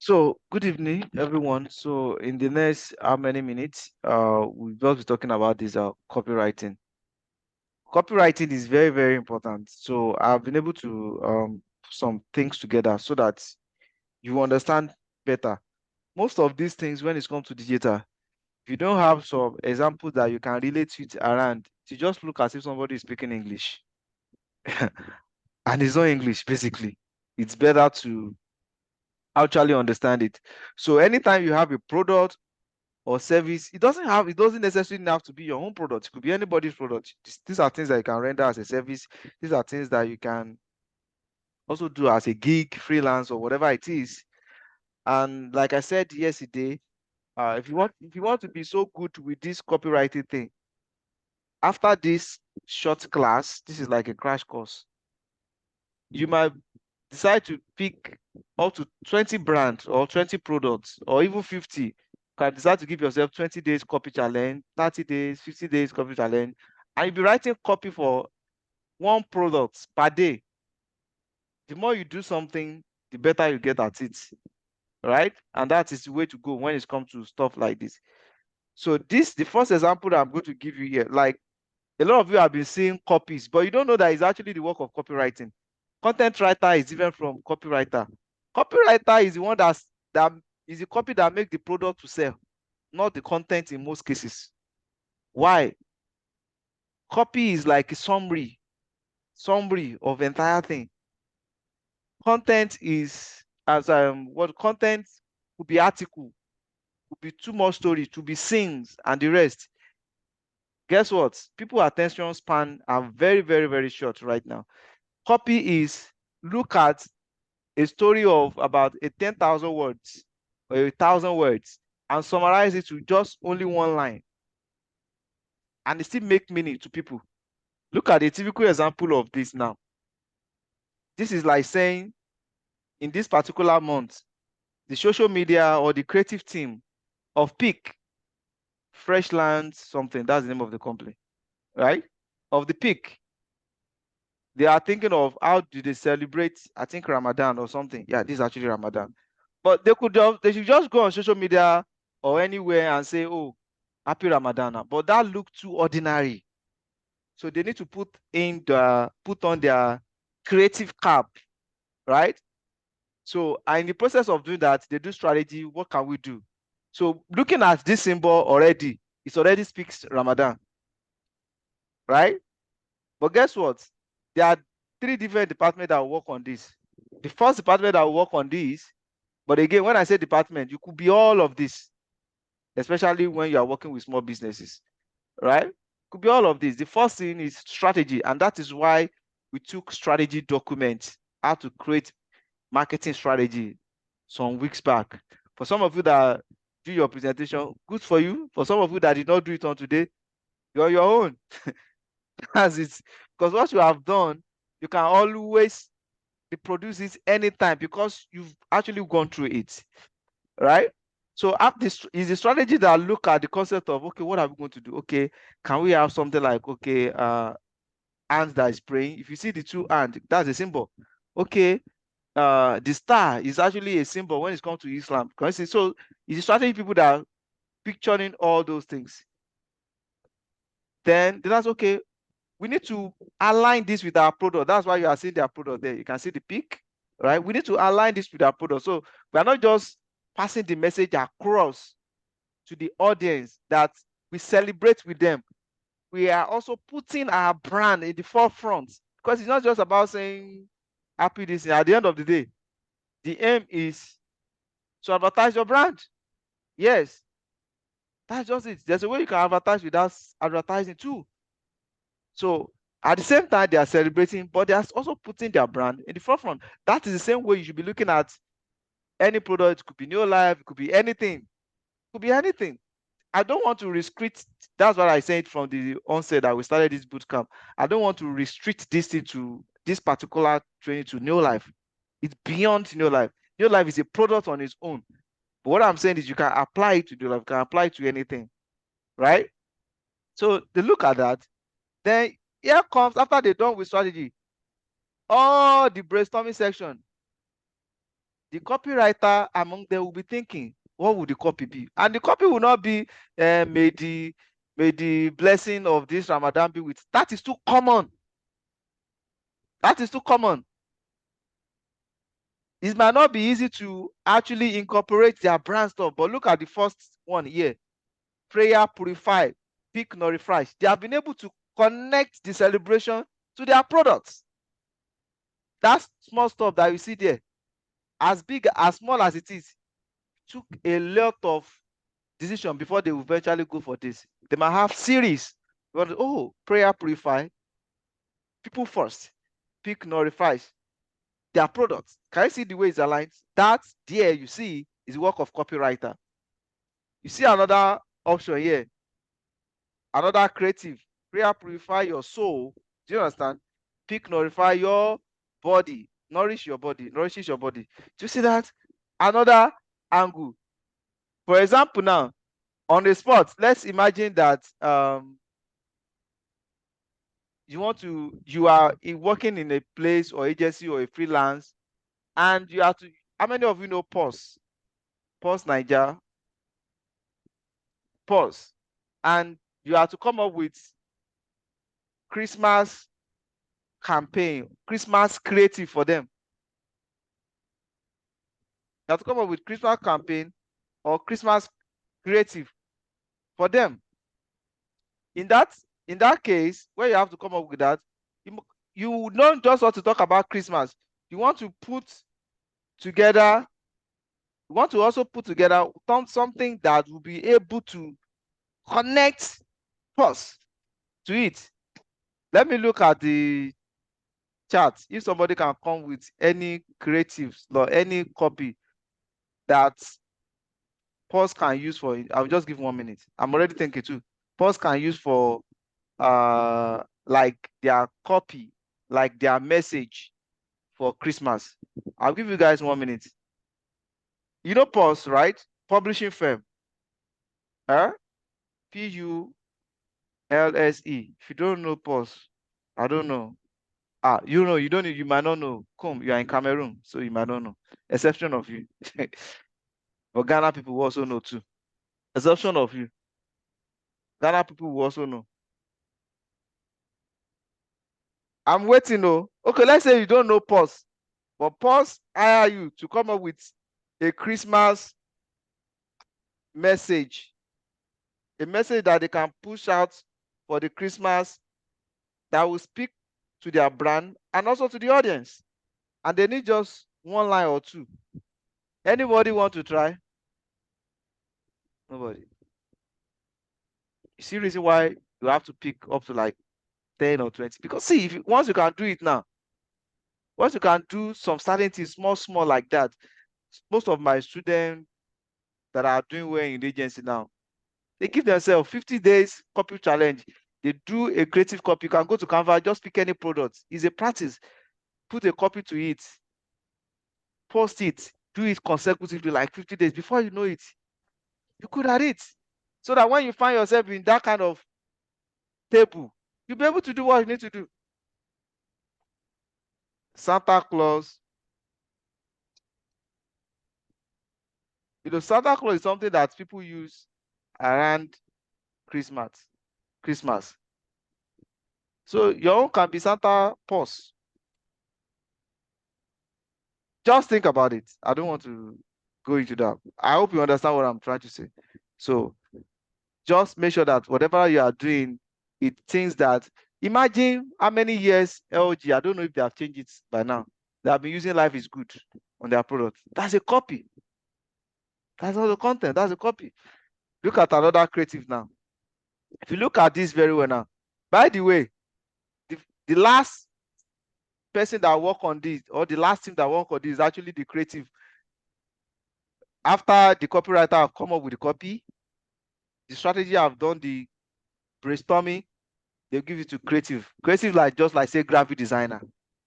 So, good evening, everyone. So, in the next how many minutes, we'll just be talking about this copywriting. Copywriting is very, very important. So, I've been able to put some things together so that you understand better. Most of these things, when it comes to digital, if you don't have some examples that you can relate it around, you just look as if somebody is speaking English, and it's not English. Basically, it's better to actually understand it. So, anytime you have a product or service, it doesn't necessarily have to be your own product. It could be anybody's product. These are things that you can render as a service. These are things that you can also do as a gig, freelance, or whatever it is. And like I said yesterday, if you want to be so good with this copywriting thing, after this short class, this is like a crash course. You might decide to pick up to 20 brands or 20 products or even 50. You can decide to give yourself 20 days copy challenge, 30 days, 50 days copy challenge, and you'll be writing copy for one product per day. The more you do something, the better you get at it, right? And that is the way to go when it comes to stuff like this. So the first example that I'm going to give you here, like a lot of you have been seeing copies, but you don't know that it's actually the work of copywriting. Content writer is different from copywriter. Copywriter is the one that is the copy that makes the product to sell, not the content in most cases. Why? Copy is like a summary of entire thing. Content is as what content could be article, could be too much story, to be scenes and the rest. Guess what? People attention span are very, very, very short right now. Copy is look at a story of about 10,000 words or 1,000 words and summarize it to just only one line, and it still make meaning to people. Look at a typical example of this now. This is like saying in this particular month, the social media or the creative team of Peak, Freshland something, that's the name of the company, right? Of the Peak, they are thinking of how do they celebrate, I think Ramadan or something. Yeah, this is actually Ramadan. But they should just go on social media or anywhere and say, "Oh, happy Ramadan." But that look too ordinary. So they need to put on their creative cap, right? So and in the process of doing that, they do strategy. What can we do? So looking at this symbol already, it already speaks Ramadan, right? But guess what? There are three different departments that will work on this. The first department that will work on this, but again, when I say department, you could be all of this, especially when you are working with small businesses, right? Could be all of this. The first thing is strategy, and that is why we took strategy documents, how to create marketing strategy some weeks back. For some of you that do your presentation, good for you. For some of you that did not do it on today, you're your own. As it's because what you have done, you can always reproduce it anytime because you've actually gone through it, right? So this is the strategy that look at the concept of, okay, what are we going to do? Okay, can we have something like, okay, hands that is praying? If you see the two hands, that's a symbol. Okay, the star is actually a symbol when it comes to Islam. So it's the strategy people that are picturing all those things. Then that's okay. We need to align this with our product. That's why you are seeing their product there. You can see the peak, right? We need to align this with our product. So we are not just passing the message across to the audience that we celebrate with them. We are also putting our brand in the forefront because it's not just about saying happy this. At the end of the day, the aim is to advertise your brand. Yes, that's just it. There's a way you can advertise without advertising too. So at the same time, they are celebrating, but they are also putting their brand in the forefront. That is the same way you should be looking at any product. It could be New Life, it could be anything, it could be anything. I don't want to restrict. That's what I said from the onset that we started this boot camp. I don't want to restrict this thing to this particular training to New Life. It's beyond New Life. New Life is a product on its own. But what I'm saying is you can apply it to New Life, you can apply it to anything, right? So they look at that. Then here comes, after they're done with strategy, all the brainstorming section, the copywriter among them will be thinking, what would the copy be? And the copy will not be, may the blessing of this Ramadan be with. That is too common. That is too common. It might not be easy to actually incorporate their brand stuff, but look at the first one here. Prayer purify, pick no refresh. They have been able to connect the celebration to their products. That small stuff that you see there, as big, as small as it is, took a lot of decision before they will eventually go for this. They might have series. Oh, prayer purify, people first, pick no refresh, their products. Can you see the way it's aligned? That there you see is the work of copywriter. You see another option here, another creative. Prayer purify your soul. Do you understand? Pick nourify your body. Nourish your body. Nourishes your body. Do you see that? Another angle. For example, now on the spot, let's imagine that you are working in a place or agency or a freelance, and you have to. How many of you know Pause? Pause Niger. Pause. And you have to come up with Christmas campaign, Christmas creative for them. You have to come up with Christmas campaign or Christmas creative for them. In that case, where you have to come up with that, you don't just want to talk about Christmas. You want to put together, you want to also put together something that will be able to connect us to it. Let me look at the chart. If somebody can come with any creatives or any copy that Pause can use for it, I'll just give 1 minute. I'm already thinking too. Pause can use for like their copy, like their message for Christmas. I'll give you guys 1 minute. You know Pause, right? Publishing firm. P-U-L-S-E. If you don't know Pause, I don't know. You know, you might not know. Come, you are in Cameroon, so you might not know. Exception of you. But Ghana people will also know too. Exception of you. Ghana people will also know. I'm waiting, oh. Okay, let's say you don't know Pause. But Pause hire you to come up with a Christmas message. A message that they can push out for the Christmas that will speak to their brand and also to the audience. And they need just 1 line or 2. Anybody want to try? Nobody. You see reason why you have to pick up to like 10 or 20? Because see, once you can do it now, once you can do some certain things small like that, most of my students that are doing well in the agency now, they give themselves 50 days copy challenge. They do a creative copy. You can go to Canva, just pick any product. It's a practice. Put a copy to it, post it, do it consecutively like 50 days. Before you know it, you're good at it. So that when you find yourself in that kind of table, you'll be able to do what you need to do. Santa Claus. You know, Santa Claus is something that people use around Christmas. So your own can be Santa Pause. Just think about it. I don't want to go into that. I hope you understand what I'm trying to say. So just make sure that whatever you are doing, it things that, imagine how many years LG, I don't know if they have changed it by now, they have been using Life is Good on their product. That's a copy. That's not the content. That's a copy. Look at another creative now. If you look at this very well now, by the way, the last person that work on this, or the last team that work on this, is actually the creative. After the copywriter have come up with the copy, the strategy have done the brainstorming, they'll give it to creative. Creative, like just like say graphic designer,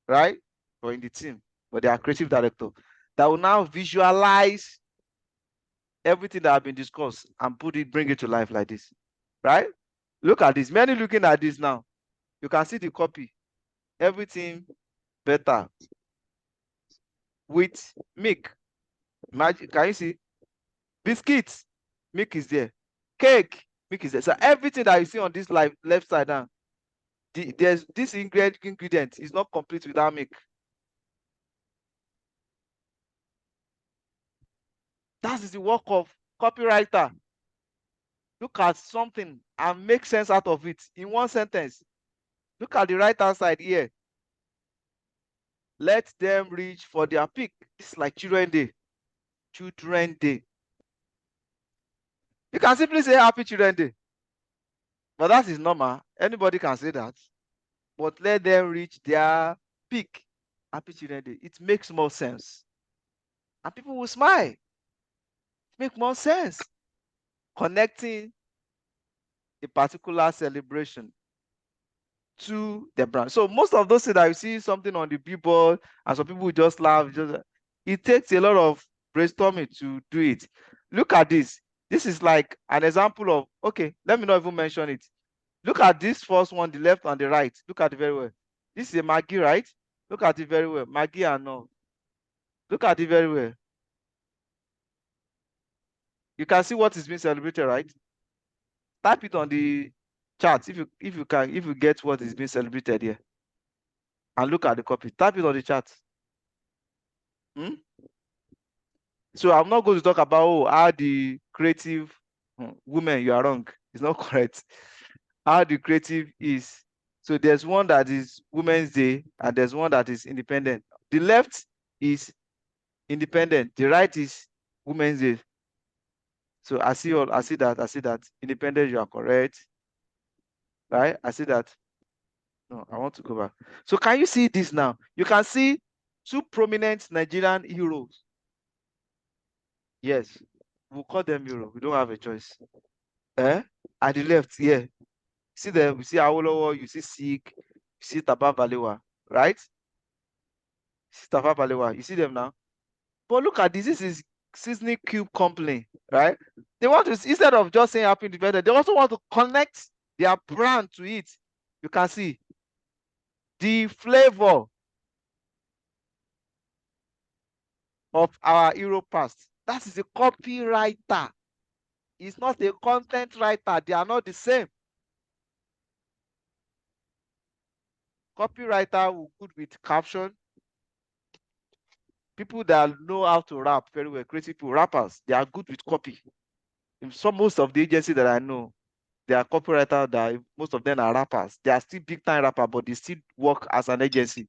right? Or in the team, but they are creative director that will now visualize everything that have been discussed and bring it to life like this, right? Look at this. Many looking at this now. You can see the copy. Everything better with Mick. Imagine, can you see? Biscuits, milk is there. Cake, milk is there. So everything that you see on this left side now, there's this ingredient is not complete without milk. That is the work of copywriter. Look at something and make sense out of it in one sentence. Look at the right hand side here. Let them reach for their peak. This is like Children Day. Children Day. You can simply say Happy Children Day. But that is normal. Anybody can say that. But let them reach their peak. Happy Children Day. It makes more sense. And people will smile. It makes more sense. Connecting a particular celebration to the brand. So most of those things that you see something on the billboard and some people just laugh, it takes a lot of brainstorming to do it. Look at this. This is like an example of, okay, let me not even mention it. Look at this first one, the left and the right. Look at it very well. This is a Maggie, right? Look at it very well. Maggie and all. Look at it very well. You can see what is being celebrated, right? Type it on the chat if you get what is being celebrated here. And look at the copy. Type it on the chat. So I'm not going to talk about how the creative women, you are wrong. It's not correct. How the creative is. So there's one that is Women's Day and there's one that is independent. The left is independent. The right is Women's Day. So I see that. Independent, you are correct. Right? I see that. No, I want to go back. So can you see this now? You can see two prominent Nigerian heroes. Yes, we'll call them hero. We don't have a choice. At the left, yeah. See them, you see Awolowo, you see Sikh, you see Tafa Balewa, right? See Tafa Balewa, you see them now. But look at this. This is Seasoning Cube Company, right? They want to, instead of just saying happy independent, they also want to connect their brand to it. You can see the flavor of our hero past. That is a copywriter. It's not a content writer. They are not the same. Copywriter will good with caption. People that know how to rap very well, creative people, rappers, they are good with copy. Most of the agencies that I know, they are copywriter. That most of them are rappers. They are still big time rapper, but they still work as an agency.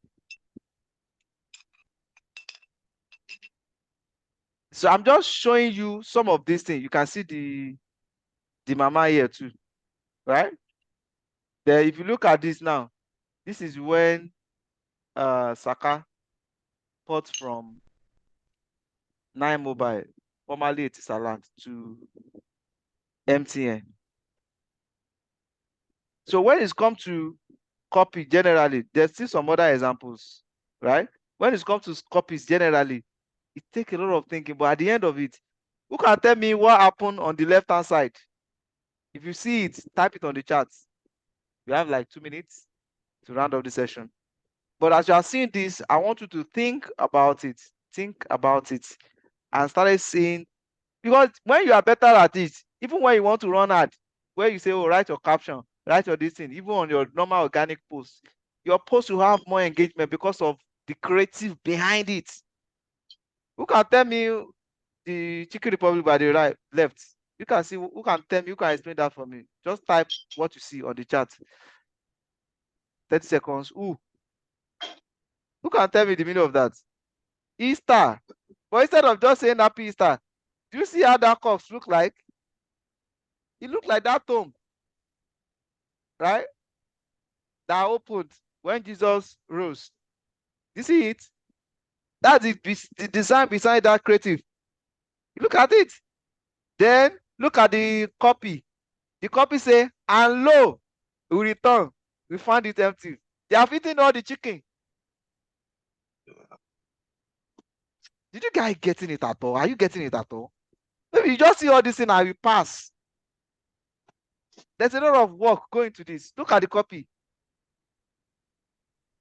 So I'm just showing you some of these things. You can see the mama here too, right? Then if you look at this now, this is when Saka bought from Nine Mobile, formerly Etisalat, to MTN. So when it's come to copy generally, there's still some other examples, right? When it comes to copies generally, it takes a lot of thinking, but at the end of it, who can tell me what happened on the left hand side? If you see it, type it on the chat. We have like 2 minutes to round up the session. But as you are seeing this, I want you to think about it, and start seeing, because when you are better at it, even when you want to run ad, where you say, oh, write your caption, write your this thing, even on your normal organic post, your post will have more engagement because of the creative behind it. Who can tell me the Chicken Republic by the right, left? You can see, who can tell me, who can explain that for me? Just type what you see on the chat. 30 seconds. Who can tell me the meaning of that? Easter. But instead of just saying happy Easter, do you see how that cups look like? It looked like that tomb, right? That opened when Jesus rose. You see it? That's the design beside that creative. Look at it. Then look at the copy. The copy say, and lo, we return. We found it empty. They have eaten all the chicken. Did you guys getting it at all? Are you getting it at all? Maybe you just see all this thing and we pass. There's a lot of work going to this. Look at the copy.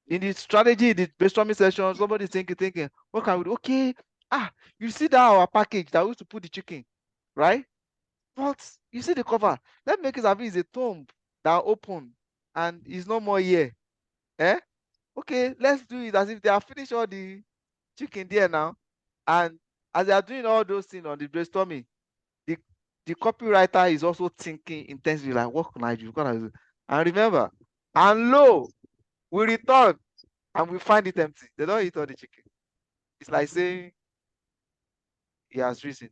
In the strategy, the brainstorming session, somebody's thinking, what can we do? Okay, You see that our package that we used to put the chicken, right? But you see the cover. Let's make it as if it's a tomb that open and it's no more here. Eh? Okay, let's do it as if they have finished all the chicken there now. And as they are doing all those things on the brainstorming, the the copywriter is also thinking intensely, like, what can I do? What can I do? And remember, and lo, we return and we find it empty. They don't eat all the chicken. It's like saying he has risen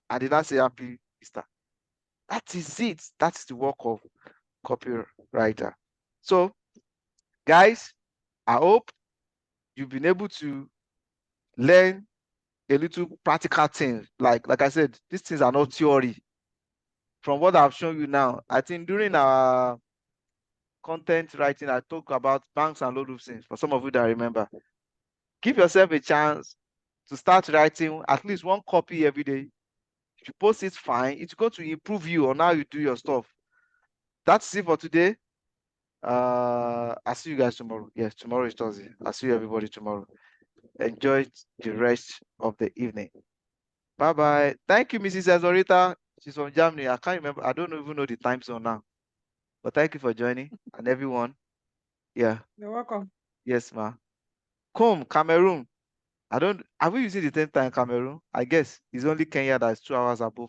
and they don't say happy Easter. That is it. That's the work of copywriter. So, guys, I hope you've been able to learn a little practical things. Like I said, these things are not theory. From what I've shown you now, I think during our content writing, I talk about banks and load of things. For some of you that remember, give yourself a chance to start writing at least one copy every day. If you post it, fine. It's going to improve you on how you do your stuff. That's it for today. I'll see you guys tomorrow. Yes, tomorrow is Thursday. I'll see you everybody tomorrow. Enjoy the rest of the evening. Bye bye. Thank you, Mrs. Ezorita. She's from Germany. I can't remember. I don't even know the time zone now. But thank you for joining and everyone. Yeah. You're welcome. Yes, ma. Come, Cameroon. I don't. Are we using the same time, Cameroon? I guess it's only Kenya that's 2 hours above